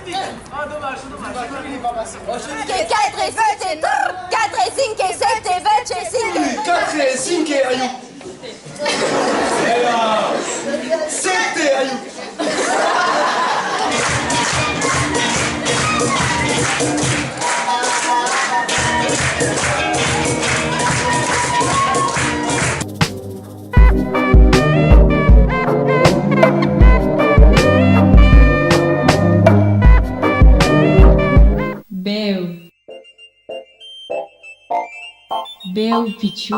Che 4 e 7, 4 e 5 e 7, 20 e 5. 4 e 5 aiuto. Era 7 aiuto. Beu pichu.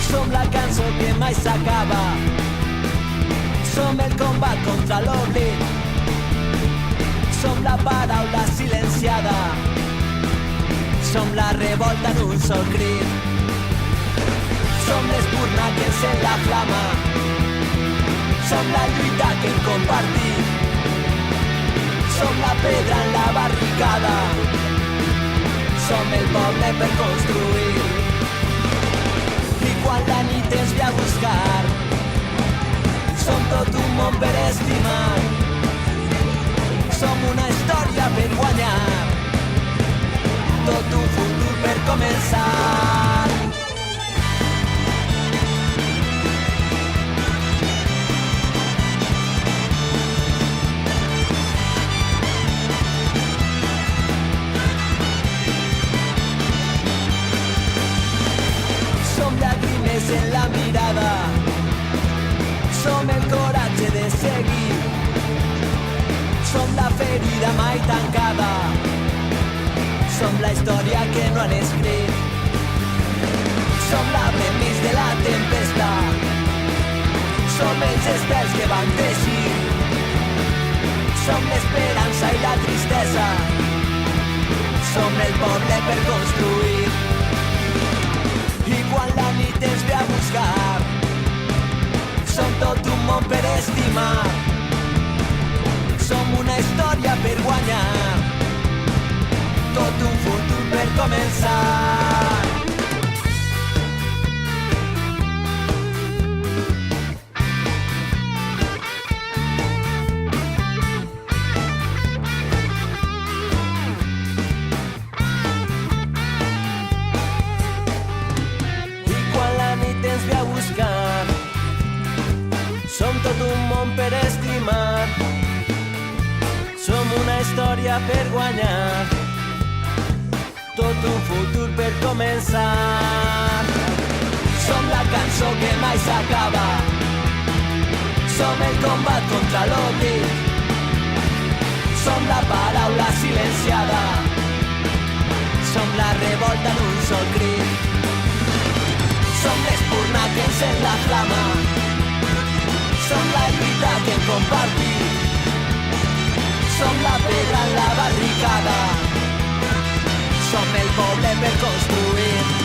Som la cançó que mai s'acaba. Som el combat contra l'oblit. Som la paraula silenciada. Som la revolta en un sol crit. Som l'espurna que encén la flama. Som la lluita que hem compartit. Som la pedra en la barricada. Som el poble per construir. I quan la nit ens ve a buscar, som tot un món per estimar. Som una història per guanyar, tot un futur per començar. Som llàgrimes en la mirada, som el coratge de seguir, som la ferida mai tancada, som la història que no han escrit, som l'arbre enmig de la tempesta, som els estels que van teixir, som l'esperança i la tristesa, som el poble per construir. I quan la nit ens ve a buscar, som tot un món per estimar, som una història per guanyar, tot un futur per començar. I quan la nit ens ve a buscar, som tot un món per estimar, som una història per guanyar, tot un futur per començar. Som la cançó que mai s'acaba, som el combat contra l'oblit, som la paraula silenciada, som la revolta en un sol crit, som l'espurna que encén la flama, som la lluita que hem compartit, som la pedra en la barricada, som el poble per construir.